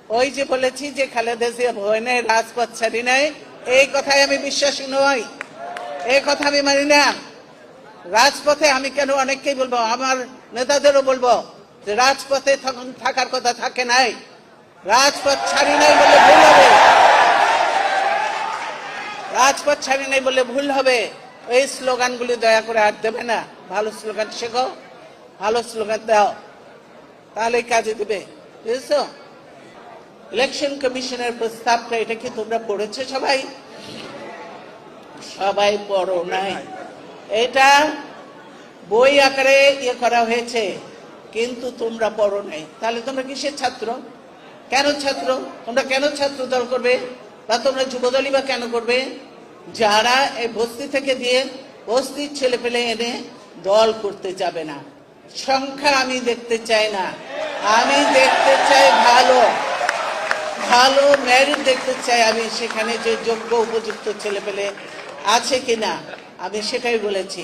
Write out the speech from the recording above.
ওই যে বলেছি যে খালেদা জিয়া ভয় নেই, রাজপথ ছাড়ি নাই, এই কথায় আমি বিশ্বাসী নই, এই কথা আমি মানি না। রাজপথে আমি কেন অনেককেই বলবো, আমার নেতাদেরও বলবো যে রাজপথে থাকার কথা থাকে নাই, রাজপথ ছাড়ি নাই বলে ভুল হবে, রাজপথ ছাড়ি নাই বলে ভুল হবে। এই স্লোগানগুলি দয়া করে আর দেবে না। ভালো স্লোগান শেখো, ভালো স্লোগান দাও, তাহলে কাজে দিবে। বুঝেছো? ইলেকশন কমিশনের প্রস্তাবটা, এটা কি তোমরা পড়েছো সবাই? সবাই পড়ো নাই। এটা বই আকারে করা হয়েছে, কিন্তু তোমরা পড়ো নাই। তাহলে তোমরা কিসের ছাত্র? কেন ছাত্র? তোমরা কেন ছাত্র দল করবে, বা তোমরা যুবদলই বা কেন করবে? যারা এই বস্তি থেকে দিয়ে বস্তির ছেলে পেলে এনে দল করতে যাবে না। সংখ্যা আমি দেখতে চাই না, আমি দেখতে চাই ভালো ভালো মেরিট দেখতে চাই। আমি সেখানে যে যোগ্য উপযুক্ত ছেলে পেলে আছে কিনা, আমি সেটাই বলেছি।